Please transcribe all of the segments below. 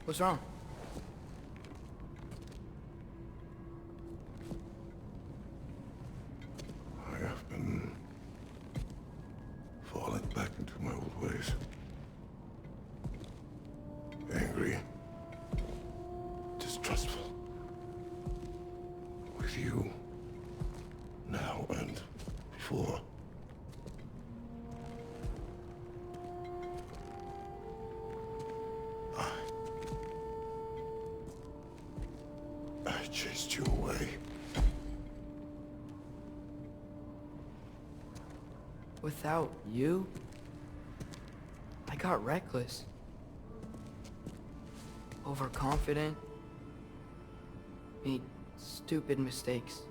What's wrong? I have been falling back into my old ways. Angry. Distrustful. With you. Now and before. I chased you away. Without you, I got reckless. Overconfident. Made stupid mistakes.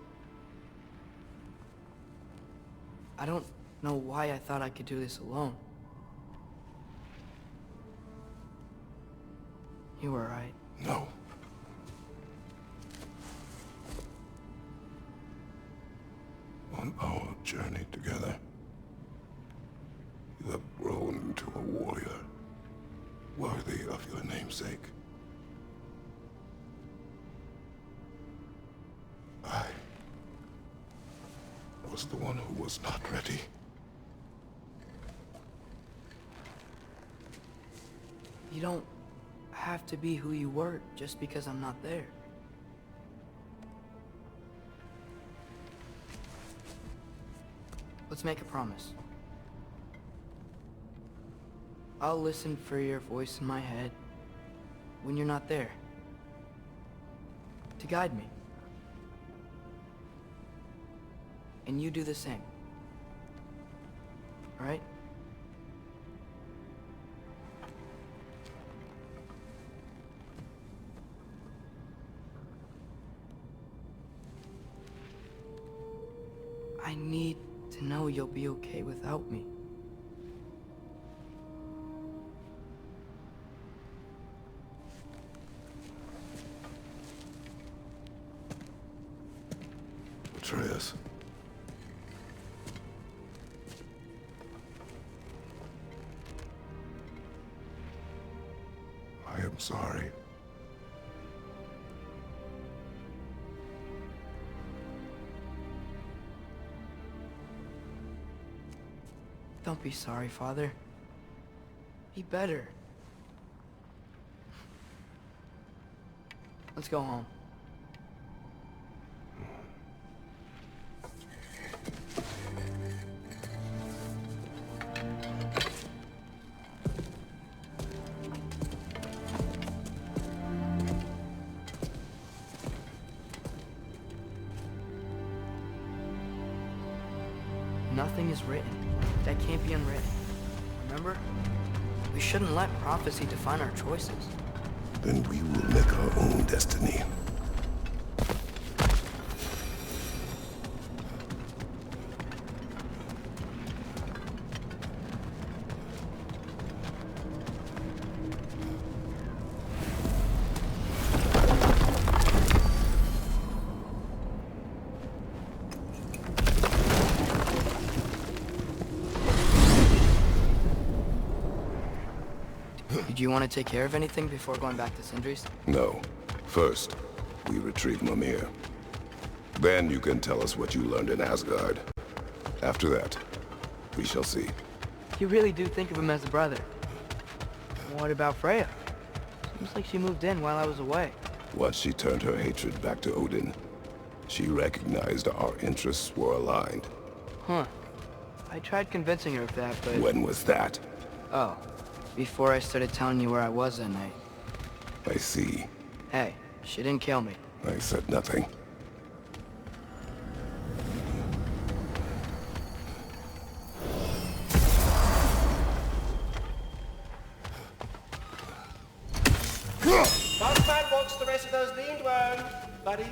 I don't know why I thought I could do this alone. You were right. No. On our journey together, you have grown into a warrior, worthy of your namesake. I was the one who was not ready. You don't have to be who you were just because I'm not there. Let's make a promise. I'll listen for your voice in my head when you're not there, to guide me. And you do the same. All right? I need to know you'll be okay without me. Atreus. I am sorry. Don't be sorry, Father. Be better. Let's go home. Nothing is written that can't be unwritten. Remember? We shouldn't let prophecy define our choices. Then we will make our own destiny. Do you want to take care of anything before going back to Sindri's? No. First, we retrieve Mimir. Then you can tell us what you learned in Asgard. After that, we shall see. You really do think of him as a brother. What about Freya? Seems like she moved in while I was away. Once she turned her hatred back to Odin, she recognized our interests were aligned. Huh. I tried convincing her of that, but... When was that? Oh. Before I started telling you where I was that night. I see. Hey, she didn't kill me. I said nothing. Bossman wants the rest of those lean worm, buddy.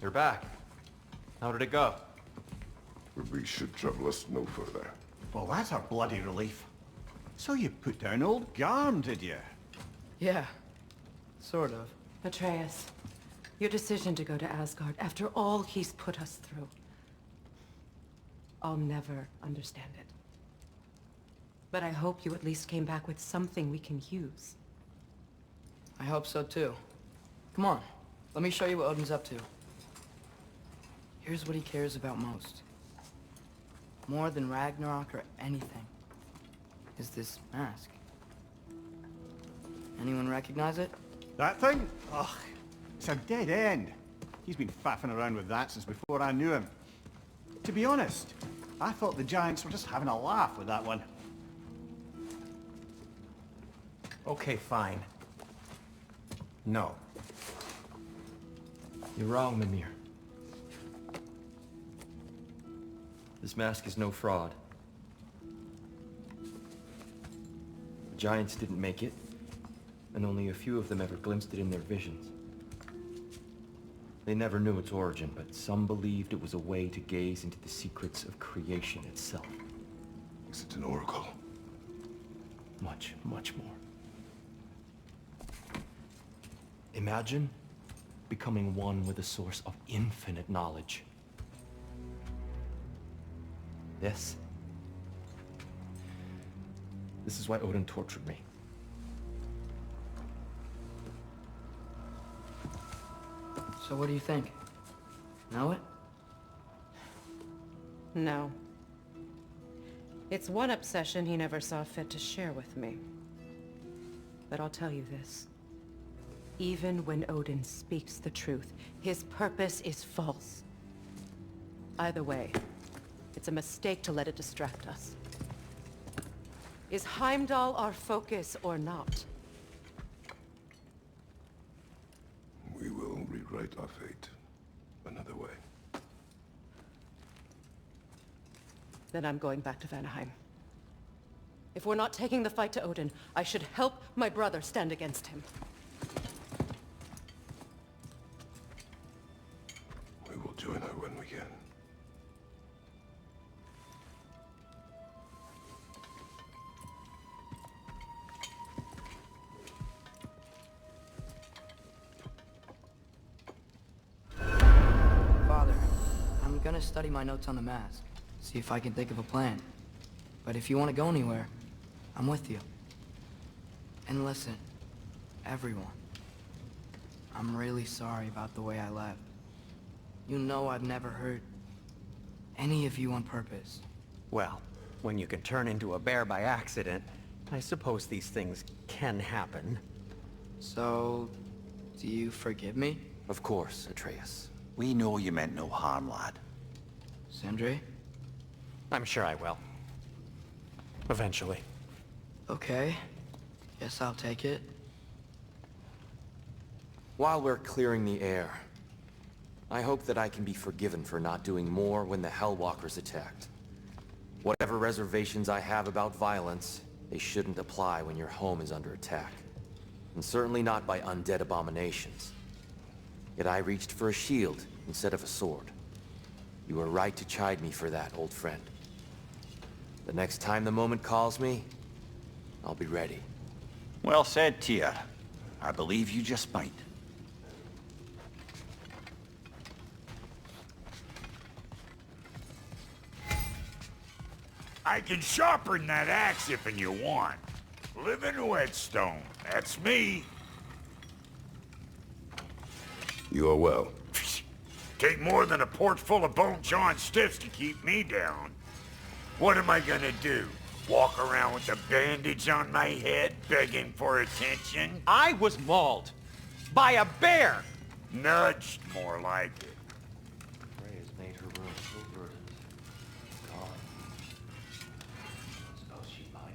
You're back. How did it go? We should trouble us no further. Well, that's a bloody relief. So you put down old Garm, did you? Yeah. Sort of. Atreus, Your decision to go to Asgard after all he's put us through. I'll never understand it. But I hope you at least came back with something we can use. I hope so too. Come on, let me show you what Odin's up to. Here's what he cares about most. More than Ragnarok or anything. Is this mask. Anyone recognize it? That thing? Ugh, it's a dead end. He's been faffing around with that since before I knew him. To be honest, I thought the giants were just having a laugh with that one. Okay, fine. No. You're wrong, Mimir. This mask is no fraud. The giants didn't make it, and only a few of them ever glimpsed it in their visions. They never knew its origin, but some believed it was a way to gaze into the secrets of creation itself. Is it an oracle? Much, much more. Imagine becoming one with a source of infinite knowledge. This is why Odin tortured me. So what do you think? Know it? No. It's one obsession he never saw fit to share with me. But I'll tell you this. Even when Odin speaks the truth, his purpose is false. Either way, it's a mistake to let it distract us. Is Heimdall our focus or not? We will rewrite our fate another way. Then I'm going back to Vanaheim. If we're not taking the fight to Odin, I should help my brother stand against him. We will join her when we can. Father, I'm gonna study my notes on the mask. See if I can think of a plan. But if you want to go anywhere, I'm with you. And listen, everyone. I'm really sorry about the way I left. You know I've never hurt any of you on purpose. Well, when you can turn into a bear by accident, I suppose these things can happen. So, do you forgive me? Of course, Atreus. We know you meant no harm, lad. Sindri? I'm sure I will. Eventually. Okay. Guess I'll take it. While we're clearing the air, I hope that I can be forgiven for not doing more when the Hellwalkers attacked. Whatever reservations I have about violence, they shouldn't apply when your home is under attack. And certainly not by undead abominations. Yet I reached for a shield instead of a sword. You were right to chide me for that, old friend. The next time the moment calls me, I'll be ready. Well said, Tyr. I believe you just might. I can sharpen that axe if you want. Living whetstone, that's me. You are well. Take more than a port full of bone-chawing stiffs to keep me down. What am I gonna do? Walk around with a bandage on my head, begging for attention? I was mauled by a bear! Nudged, more like it. Freya's made her room so verdant. God. Suppose she'd mind.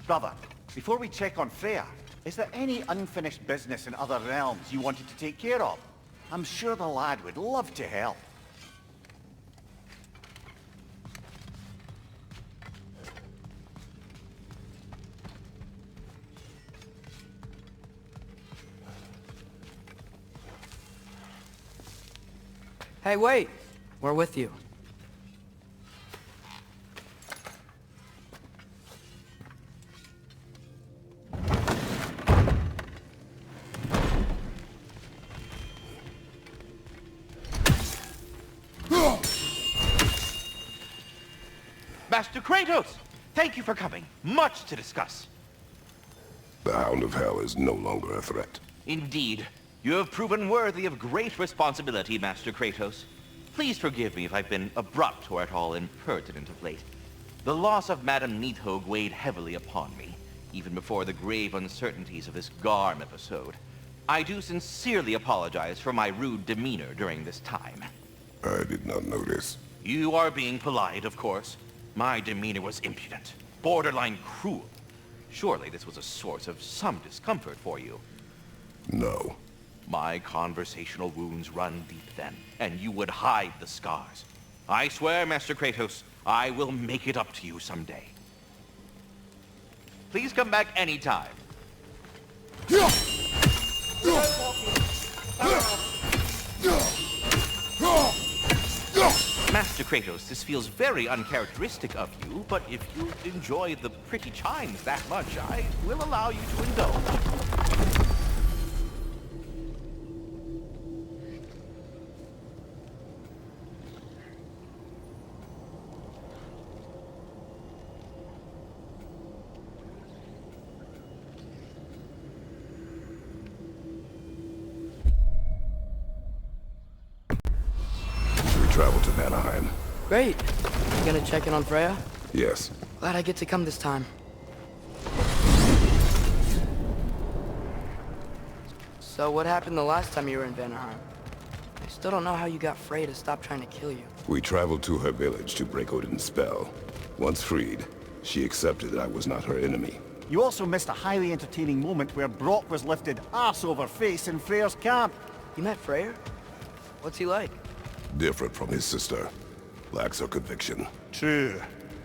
Brother, before we check on Freya, is there any unfinished business in other realms you wanted to take care of? I'm sure the lad would love to help. Hey, wait! We're with you. Master Kratos! Thank you for coming. Much to discuss. The Hound of Hell is no longer a threat. Indeed. You have proven worthy of great responsibility, Master Kratos. Please forgive me if I've been abrupt or at all impertinent of late. The loss of Madame Needhogg weighed heavily upon me, even before the grave uncertainties of this Garm episode. I do sincerely apologize for my rude demeanor during this time. I did not notice. You are being polite, of course. My demeanor was impudent, borderline cruel. Surely this was a source of some discomfort for you. No. My conversational wounds run deep then, and you would hide the scars. I swear, Master Kratos, I will make it up to you someday. Please come back anytime. Master Kratos, this feels very uncharacteristic of you, but if you enjoy the pretty chimes that much, I will allow you to indulge. Travel to Vanaheim. Great. You gonna check in on Freya? Yes. Glad I get to come this time. So what happened the last time you were in Vanaheim? I still don't know how you got Freya to stop trying to kill you. We traveled to her village to break Odin's spell. Once freed, she accepted that I was not her enemy. You also missed a highly entertaining moment where Brok was lifted arse over face in Freya's camp. You met Freya? What's he like? Different from his sister. Lacks her conviction. True,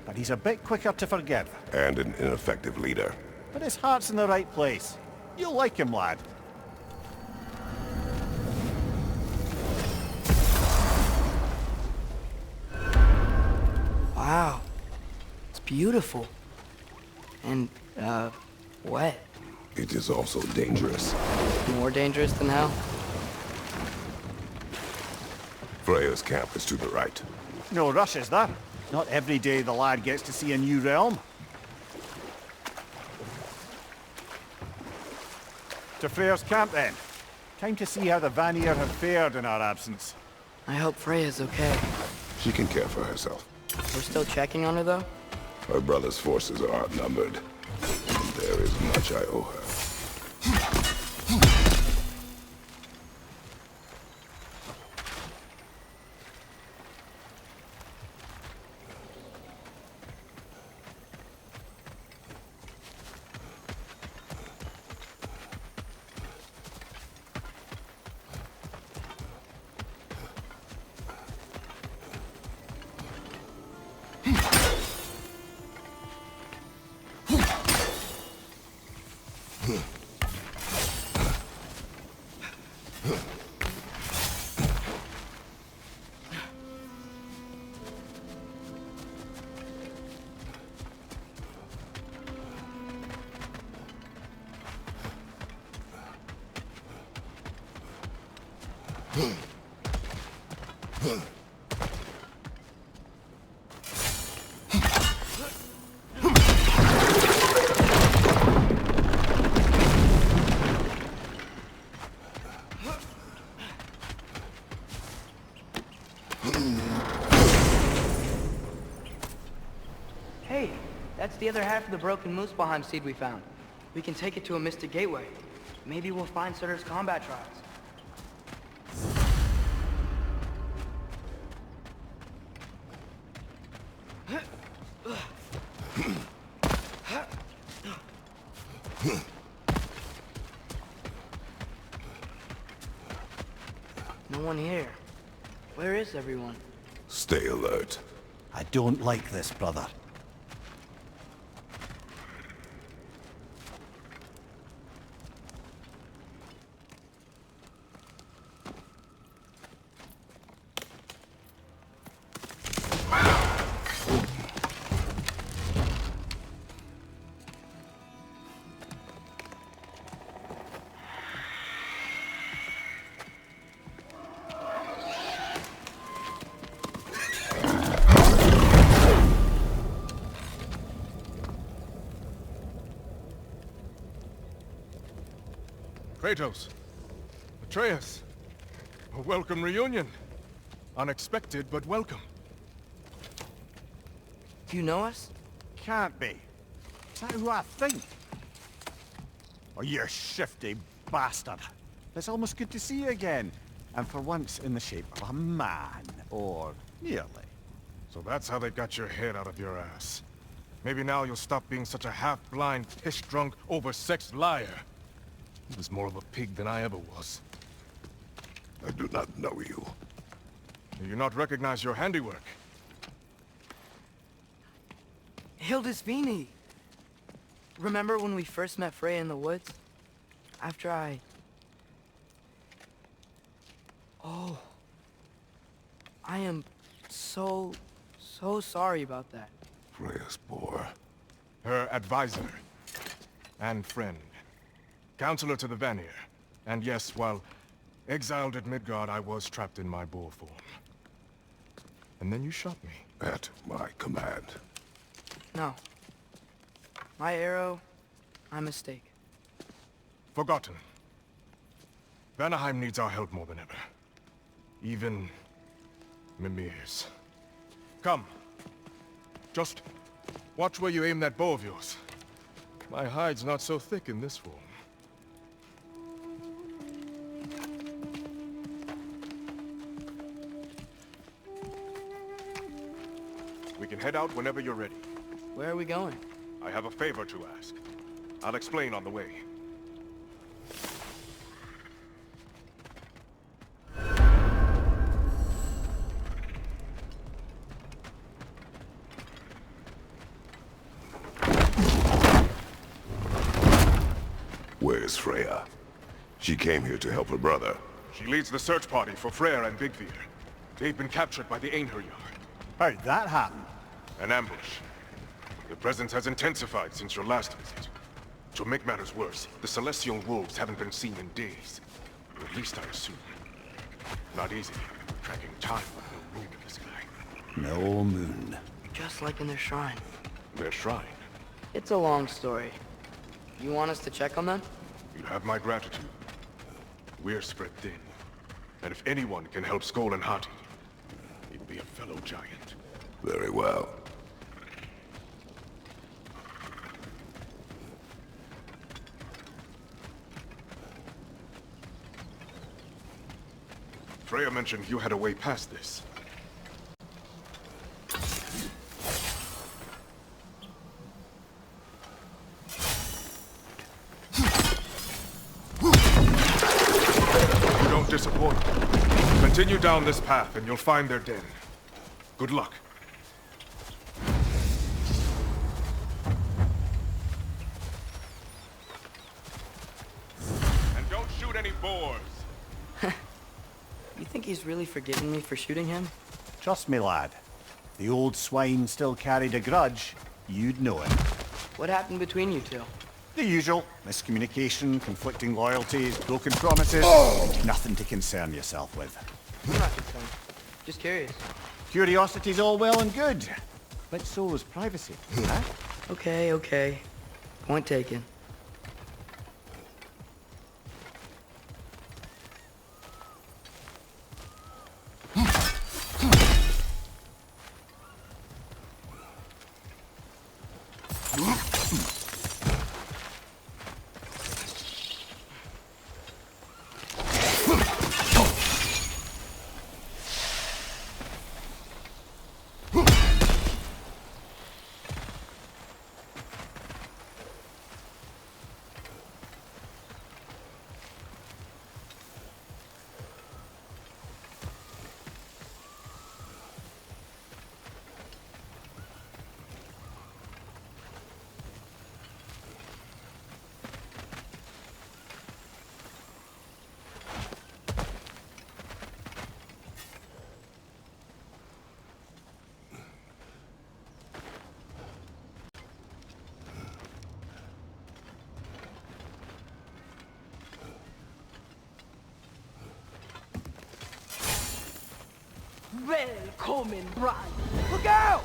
but he's a bit quicker to forgive. And an ineffective leader. But his heart's in the right place. You'll like him, lad. Wow. It's beautiful. And, wet. It is also dangerous. More dangerous than hell? Freya's camp is to the right. No rush, is there? Not every day the lad gets to see a new realm. To Freya's camp, then. Time to see how the Vanir have fared in our absence. I hope Freya's okay. She can care for herself. We're still checking on her, though? Her brother's forces are outnumbered. And there is much I owe her. Hey, that's the other half of the broken Muspelheim seed we found. We can take it to a mystic gateway. Maybe we'll find Surtur's combat trials. No one here. Where is everyone? Stay alert. I don't like this, brother. Kratos. Atreus. A welcome reunion. Unexpected, but welcome. Do you know us? Can't be. Is that who I think? Oh, you shifty bastard. It's almost good to see you again. And for once in the shape of a man. Or nearly. So that's how they got your head out of your ass. Maybe now you'll stop being such a half-blind, piss-drunk, oversexed liar. He was more of a pig than I ever was. I do not know you. Do you not recognize your handiwork? Hildisvini! Remember when we first met Freya in the woods? After I... Oh... I am so sorry about that. Freya's boar. Her advisor. And friend. Counselor to the Vanir. And yes, while exiled at Midgard, I was trapped in my boar form. And then you shot me. At my command. No. My arrow, my mistake. Forgotten. Vanaheim needs our help more than ever. Even Mimir's. Come. Just watch where you aim that bow of yours. My hide's not so thick in this form. We can head out whenever you're ready. Where are we going? I have a favor to ask. I'll explain on the way. Where's Freya? She came here to help her brother. She leads the search party for Freya and Bigvir. They've been captured by the Einherjar. How'd that happen? An ambush. The presence has intensified since your last visit. To make matters worse, the Celestial Wolves haven't been seen in days. Or at least I assume. Not easy, tracking time with no moon in the sky. No moon. Just like in their shrine. Their shrine? It's a long story. You want us to check on them? You have my gratitude. We're spread thin. And if anyone can help SKÖLL and HATI, he'd be a fellow giant. Very well. Freya mentioned you had a way past this. You don't disappoint. Continue down this path and you'll find their den. Good luck. And don't shoot any boars. You think he's really forgiven me for shooting him? Trust me, lad. If the old swine still carried a grudge, you'd know it. What happened between you two? The usual. Miscommunication, conflicting loyalties, broken promises. Nothing to concern yourself with. I'm not concerned. Just curious. Curiosity's all well and good. But so is privacy, huh? Okay. Point taken. Välkommen, brand! Look out!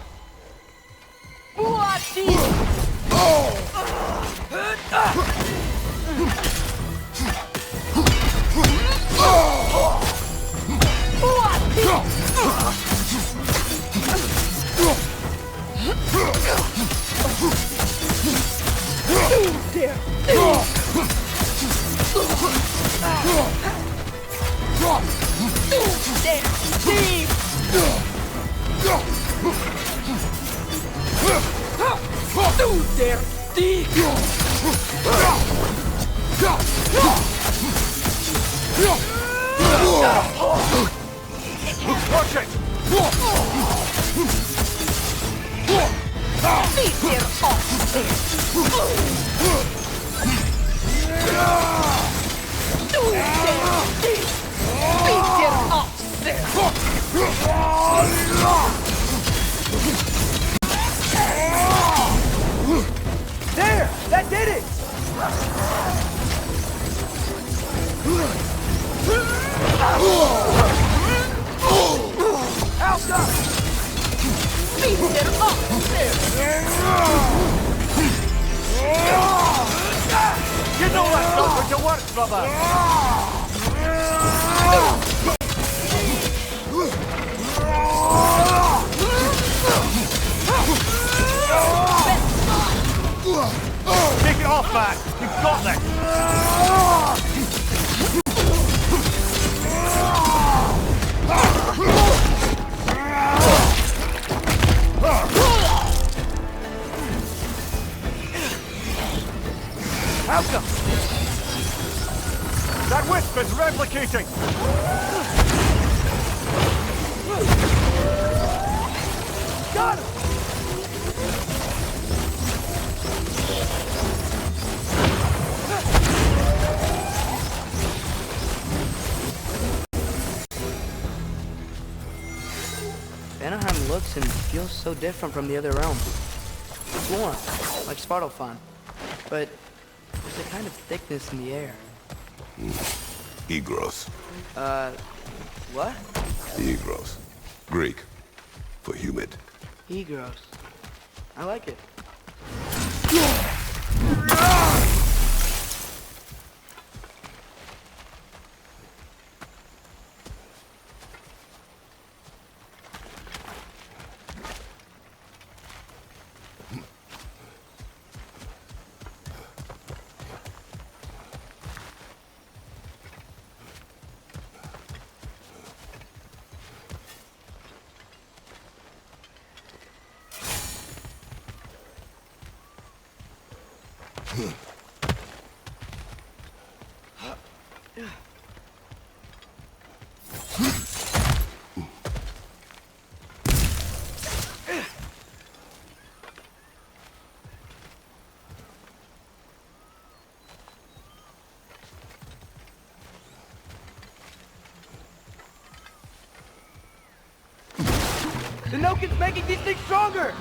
Watch it! There! That did it! Alka! Get up there! You know that's not going to work, brother! Take it off, man! You've got this! Alka! That wisp is replicating! Got him! Vanaheim looks and feels so different from the other realms. It's warm, like Svartalfheim, but there's a kind of thickness in the air. Egros. What? Egros. Greek. For humid. Egros. I like it. The Nokin's making these things stronger!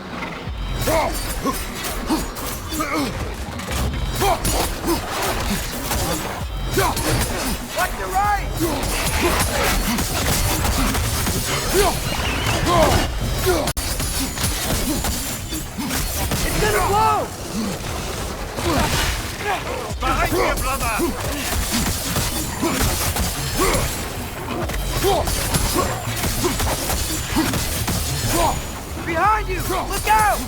Watch the right! It's gonna blow! Behind you, brother! Behind you! Look out!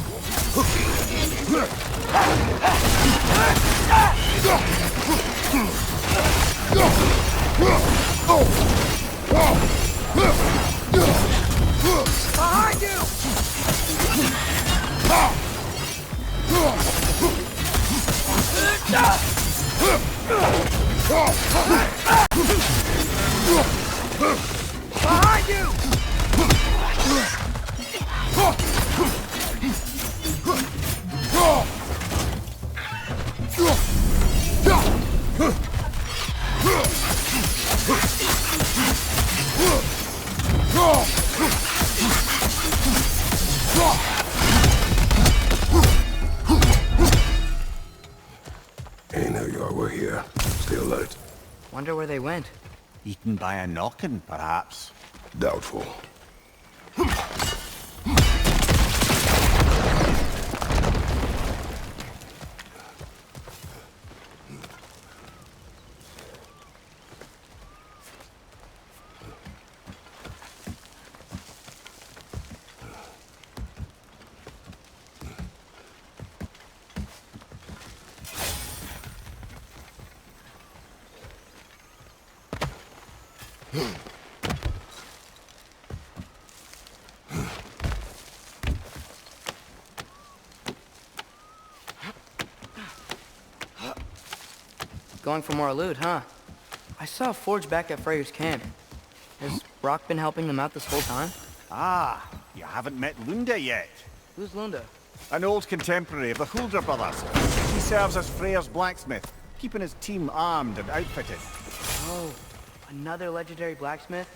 Behind you! Behind you! Hey, now you are. We're here. Stay alert. Wonder where they went. Eaten by a knockin', perhaps. Doubtful. Going for more loot, huh? I saw a forge back at Freya's camp. Has Brok been helping them out this whole time? Ah, you haven't met Lunda yet. Who's Lunda? An old contemporary of the Hulder brothers. He serves as Freya's blacksmith, keeping his team armed and outfitted. Oh, another legendary blacksmith?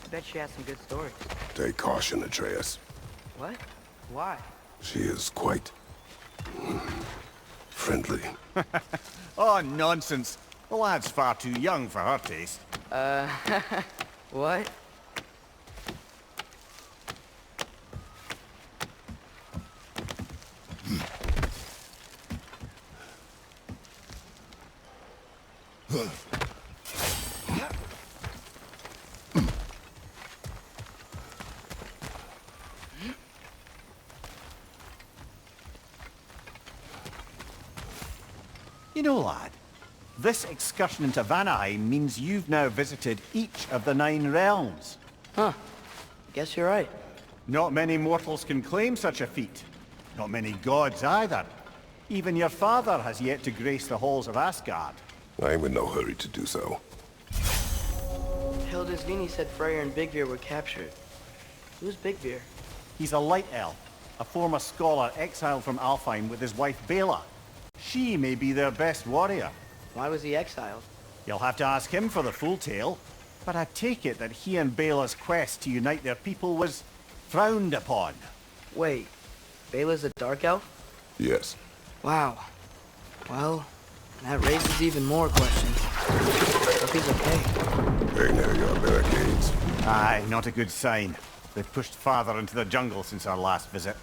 I bet she has some good stories. Take caution, Atreus. What? Why? She is quite... friendly. Oh, nonsense. The lad's far too young for her taste. What? You know, lad, this excursion into Vanaheim means you've now visited each of the 9 realms. Huh. Guess you're right. Not many mortals can claim such a feat. Not many gods either. Even your father has yet to grace the halls of Asgard. I'm in no hurry to do so. Hildisvini said Freya and Big Bear were captured. Who's Big Bear? He's a light elf, a former scholar exiled from Alfheim with his wife Bela. She may be their best warrior. Why was he exiled? You'll have to ask him for the full tale, but I take it that he and Bela's quest to unite their people was frowned upon. Wait, Bela's a dark elf? Yes. Wow. Well, that raises even more questions. Hope he's okay. Hey, near your barricades. Aye, not a good sign. They've pushed farther into the jungle since our last visit.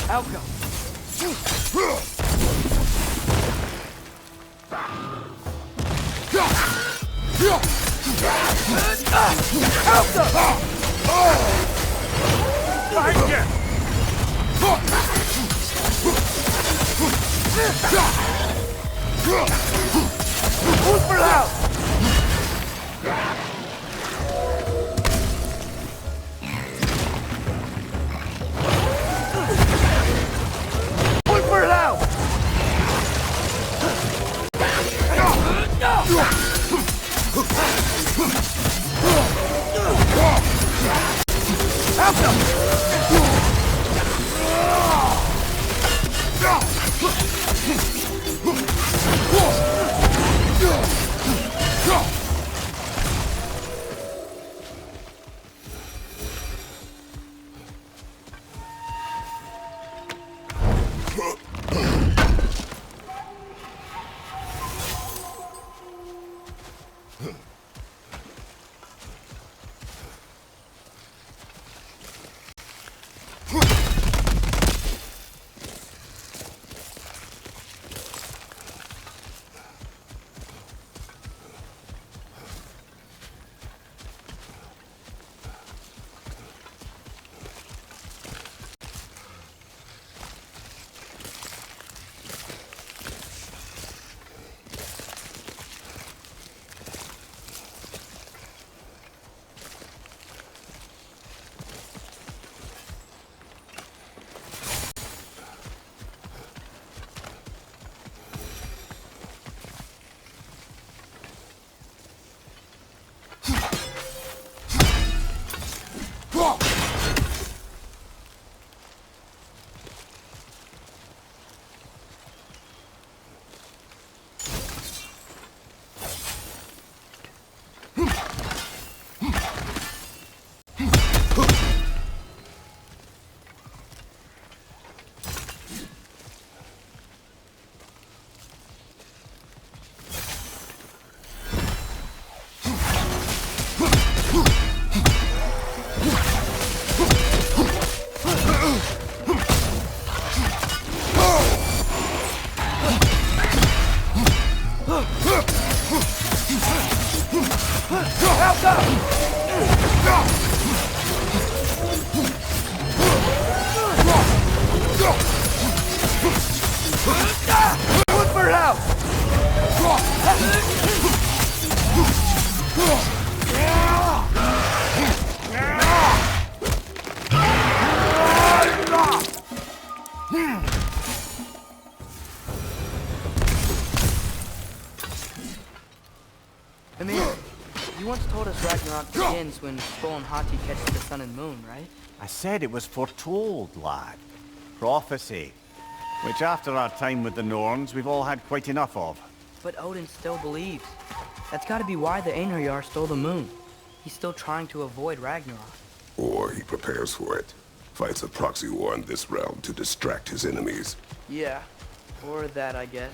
Outcome. Who's for out? Whoa! Mimir, you once told us Ragnarok begins when SKÖLL and HATI catch the sun and moon, right? I said it was foretold, lad. Prophecy. Which after our time with the Norns, we've all had quite enough of. But Odin still believes. That's gotta be why the Einherjar stole the moon. He's still trying to avoid Ragnarok. Or he prepares for it. Fights a proxy war in this realm to distract his enemies. Yeah, or that, I guess.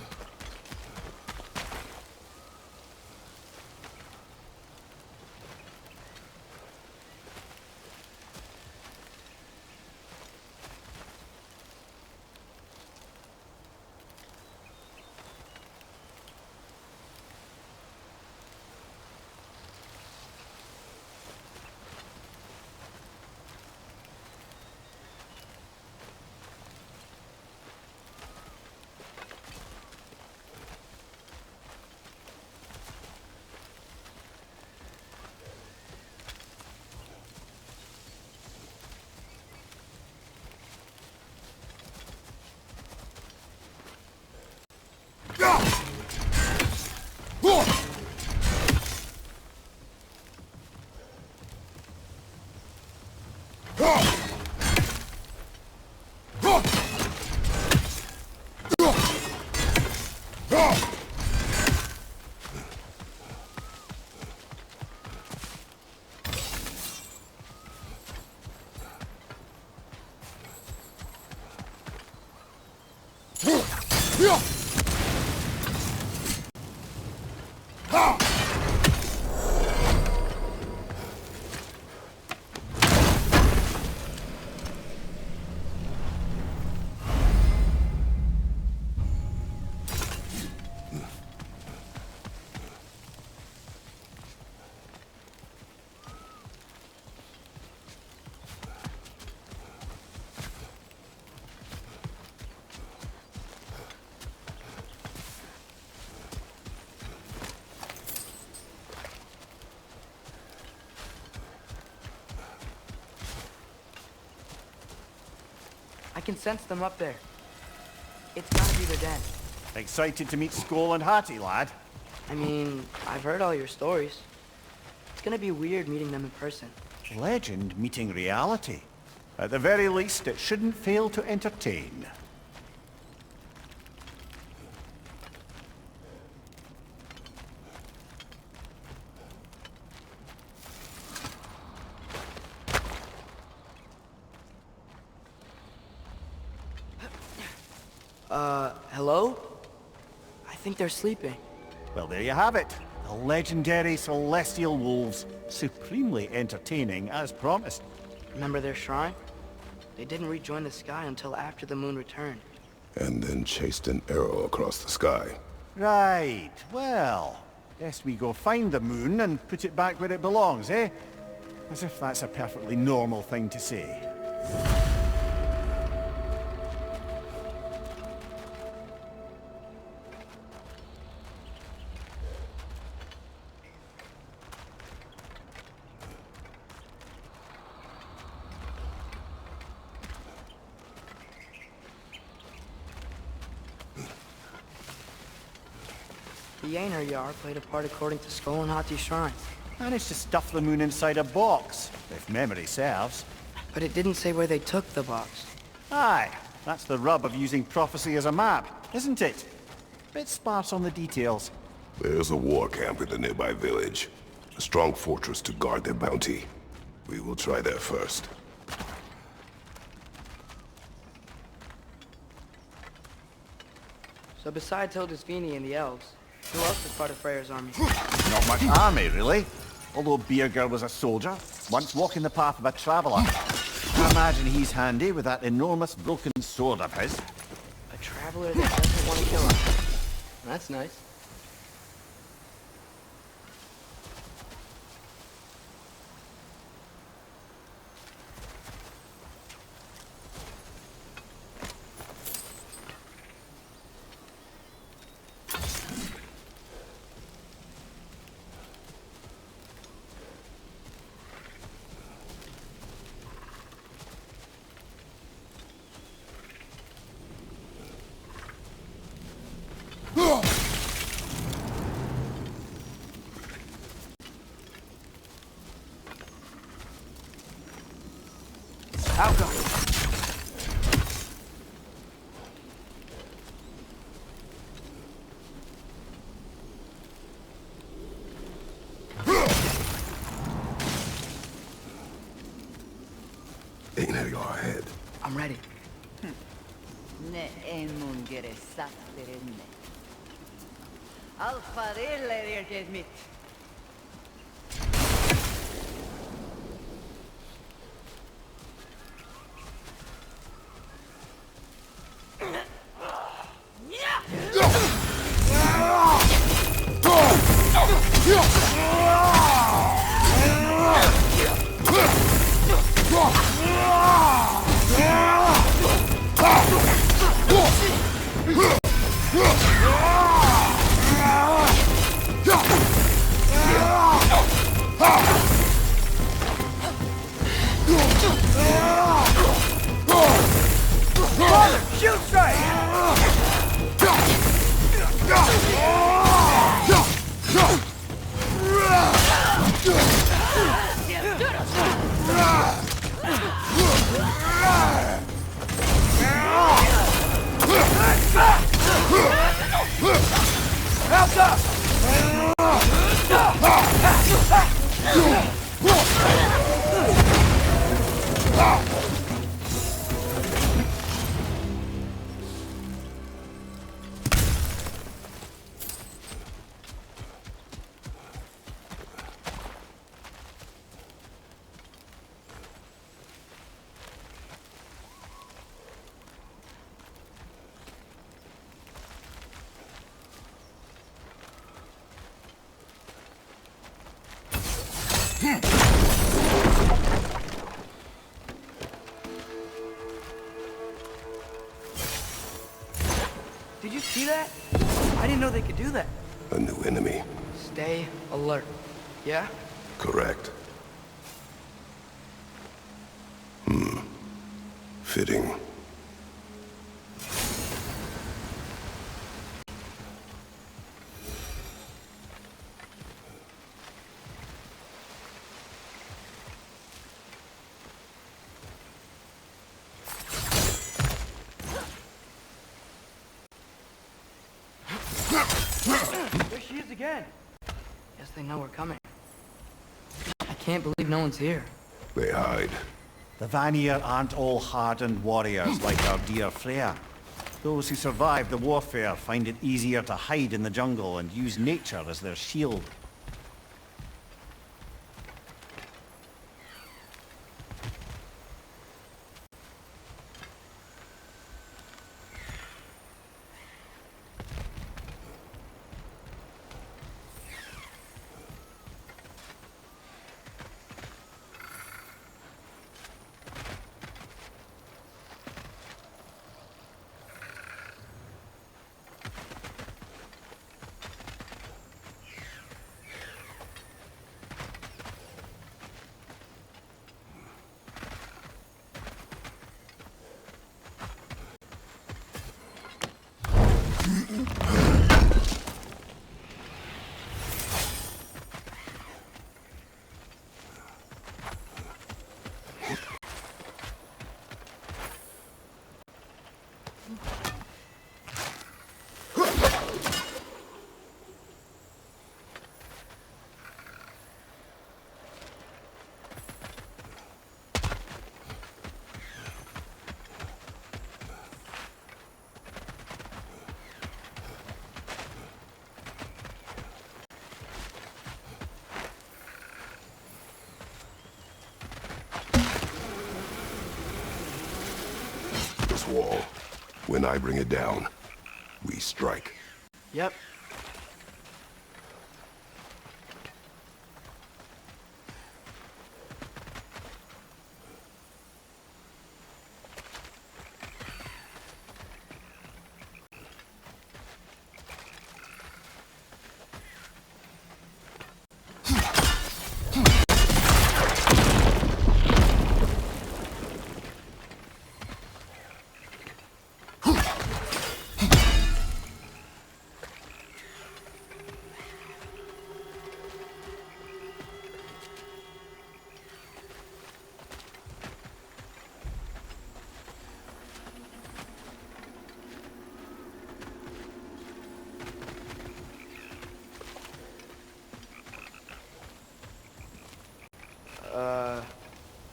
I can sense them up there. It's gotta be their den. Excited to meet SKÖLL and HATI, lad? I mean, I've heard all your stories. It's gonna be weird meeting them in person. Legend meeting reality. At the very least, it shouldn't fail to entertain. Hello? I think they're sleeping. Well, there you have it. The legendary celestial wolves. Supremely entertaining, as promised. Remember their shrine? They didn't rejoin the sky until after the moon returned. And then chased an arrow across the sky. Right. Well, guess we go find the moon and put it back where it belongs, eh? As if that's a perfectly normal thing to say. The Einherjar played a part according to SKÖLL and HATI's shrine. Managed to stuff the moon inside a box, if memory serves. But it didn't say where they took the box. Aye, that's the rub of using prophecy as a map, isn't it? Bit sparse on the details. There's a war camp in the nearby village. A strong fortress to guard their bounty. We will try there first. So besides Hildisvini and the elves, who else is part of Freya's army? Not much army, really. Although Birger was a soldier, once walking the path of a traveller. I imagine he's handy with that enormous broken sword of his. A traveler that doesn't want to kill us. That's nice. Ne mun gere satterenne. Alfa eller mitt. Shoot straight! Help up! Did you see that? I didn't know they could do that. A new enemy. Stay alert. Yeah? Correct. Fitting. There she is again. Guess they know we're coming. I can't believe no one's here. They hide. The Vanir aren't all hardened warriors like our dear Freya. Those who survive the warfare find it easier to hide in the jungle and use nature as their shield. Wall. When I bring it down, we strike. Yep.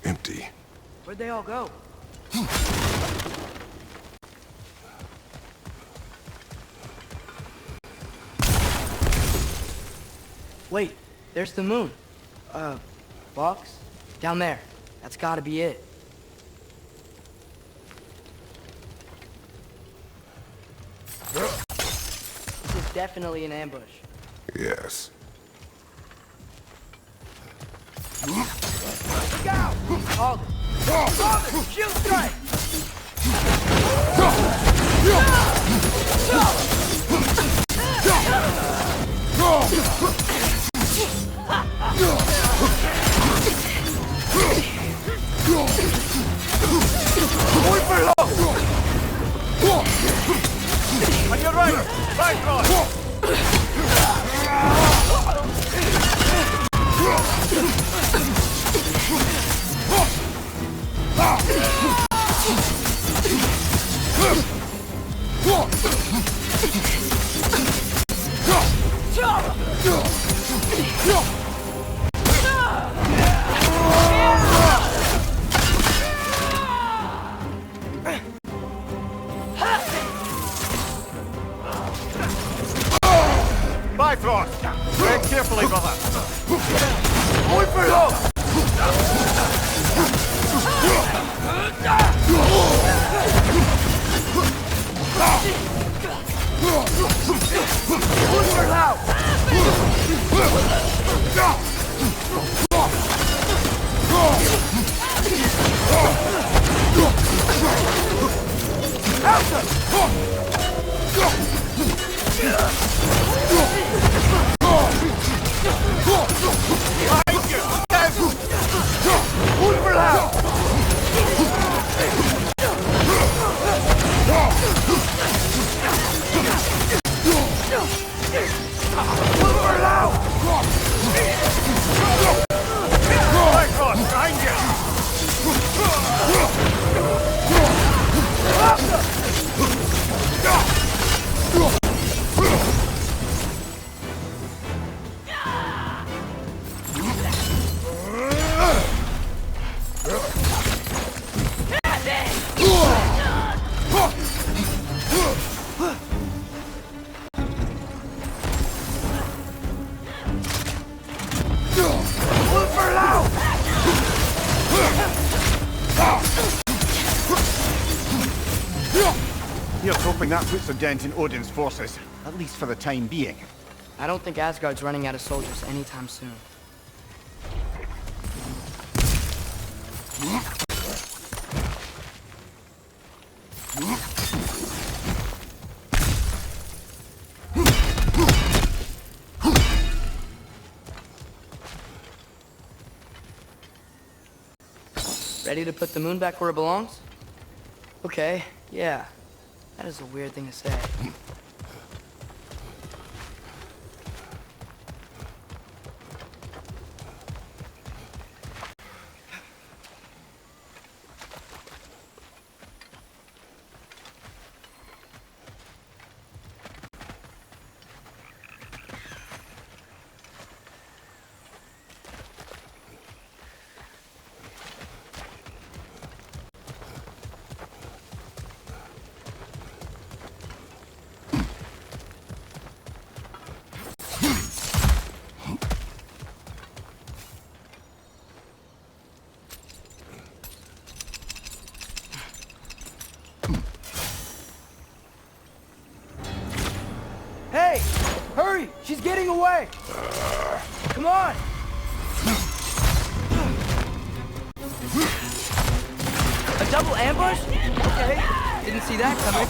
Empty. Where'd they all go? Wait, there's the moon. Box? Down there. That's gotta be it. This is definitely an ambush. Yes. Look out! Called it. Father, shield strike! Muy for low! On your right! Right cross! Bifrost! Tread carefully, brother! Muy for low! Muy for low! Here's hoping that puts a dent in Odin's forces, at least for the time being. I don't think Asgard's running out of soldiers anytime soon. Ready to put the moon back where it belongs? Okay, yeah. That is a weird thing to say. Hey! Hurry! She's getting away! Come on! A double ambush? Okay. Didn't see that coming.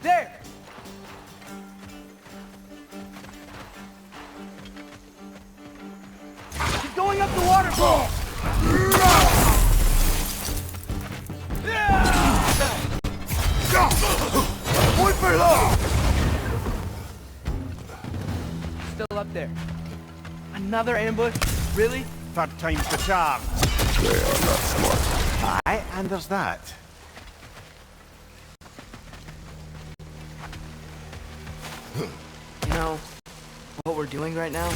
There! She's going up the waterfall! Point for low! Still up there. Another ambush? Really? Third time's the charm. They are not smart. Aye, and there's that. You know, what we're doing right now,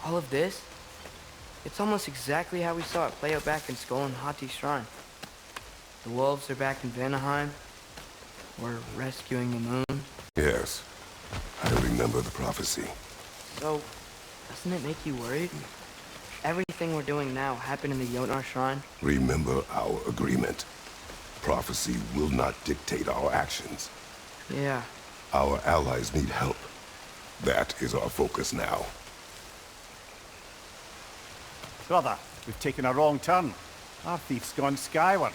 all of this, it's almost exactly how we saw it play out back in SKÖLL and HATI Shrine. The wolves are back in Vanaheim. We're rescuing the moon. Yes, I remember the prophecy. So, doesn't it make you worried? Everything we're doing now happened in the Jötnar Shrine. Remember our agreement. Prophecy will not dictate our actions. Yeah. Our allies need help. That is our focus now. Brother, we've taken a wrong turn. Our thief's gone skyward.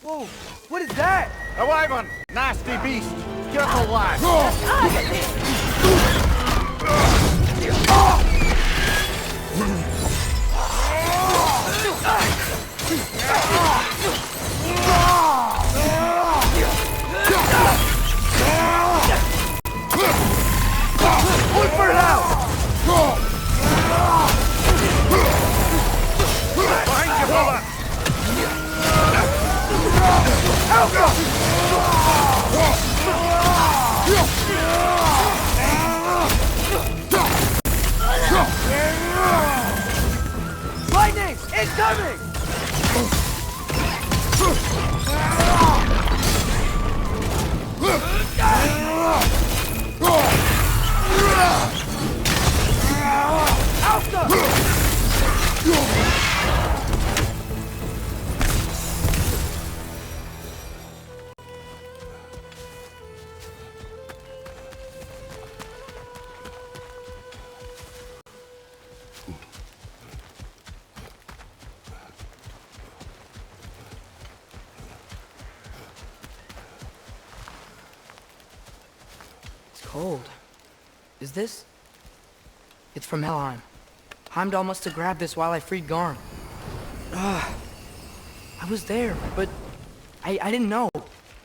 Whoa! What is that? A wyvern! Nasty beast! Careful, lad! Point for it out! Behind you, brother! Lightning! Incoming! Cold. Is this? It's from Helheim. Heimdall must have grabbed this while I freed Garm. I was there, but I didn't know.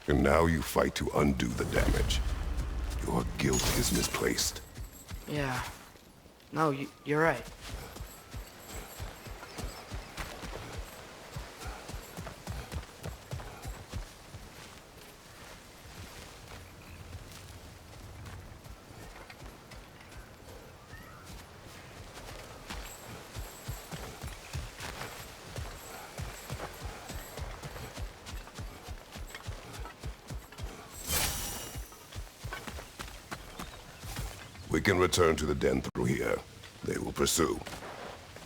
And now you fight to undo the damage. Your guilt is misplaced. Yeah. No, you're right. We can return to the den through here. They will pursue.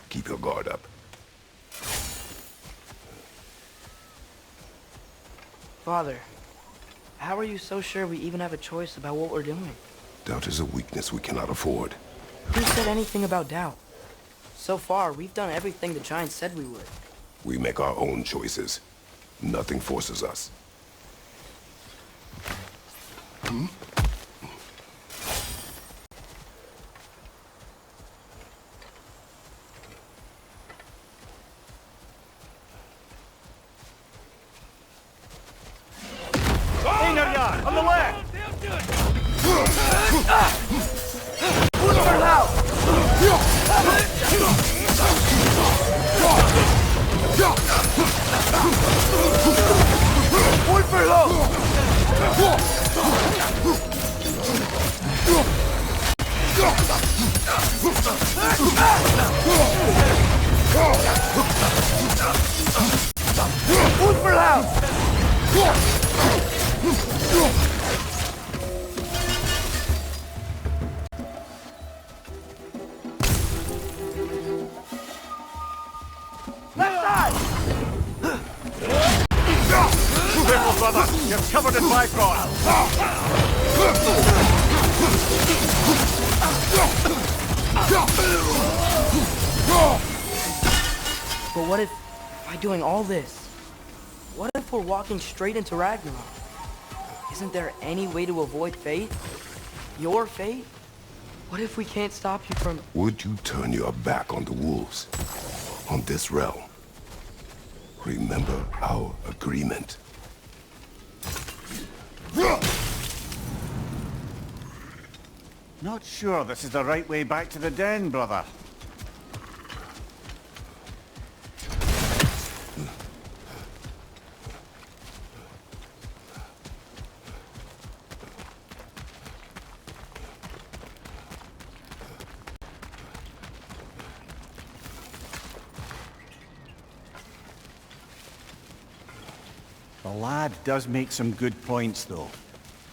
Keep your guard up. Father, how are you so sure we even have a choice about what we're doing? Doubt is a weakness we cannot afford. Who said anything about doubt? So far, we've done everything the Giants said we would. We make our own choices. Nothing forces us. Hmm? On the left! Point for low! Point for loud! Bifrost! But what if, by doing all this, what if we're walking straight into Ragnarok? Isn't there any way to avoid fate? Your fate? What if we can't stop you from... Would you turn your back on the wolves? On this realm? Remember our agreement. Not sure this is the right way back to the den, brother. The lad does make some good points, though.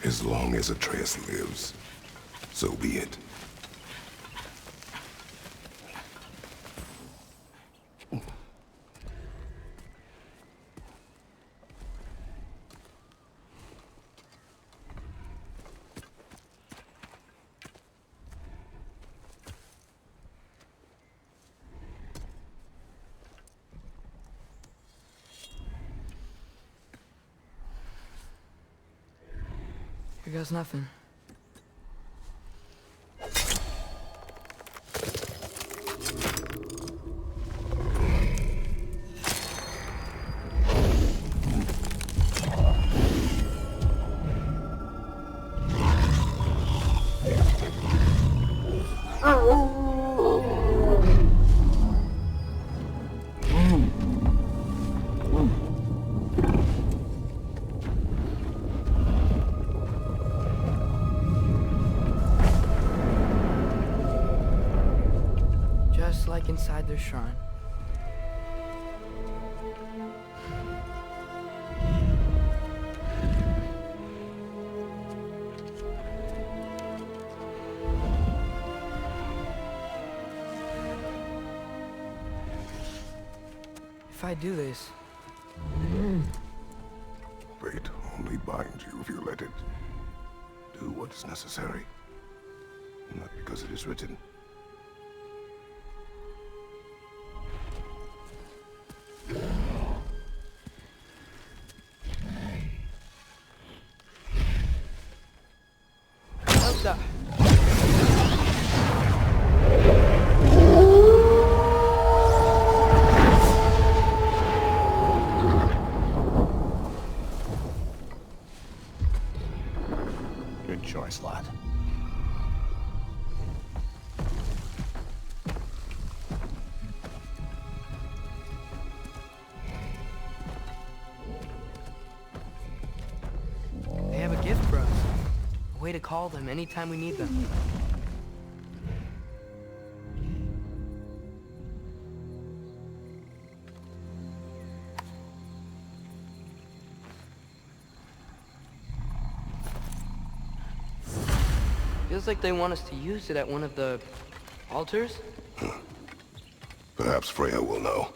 As long as Atreus lives, so be it. Here goes nothing. Like inside their shrine. If I do this... Fate only binds you if you let it do what is necessary. Not because it is written. Good choice, lad. They have a gift for us. A way to call them anytime we need them. Feels like they want us to use it at one of the altars. Perhaps Freya will know.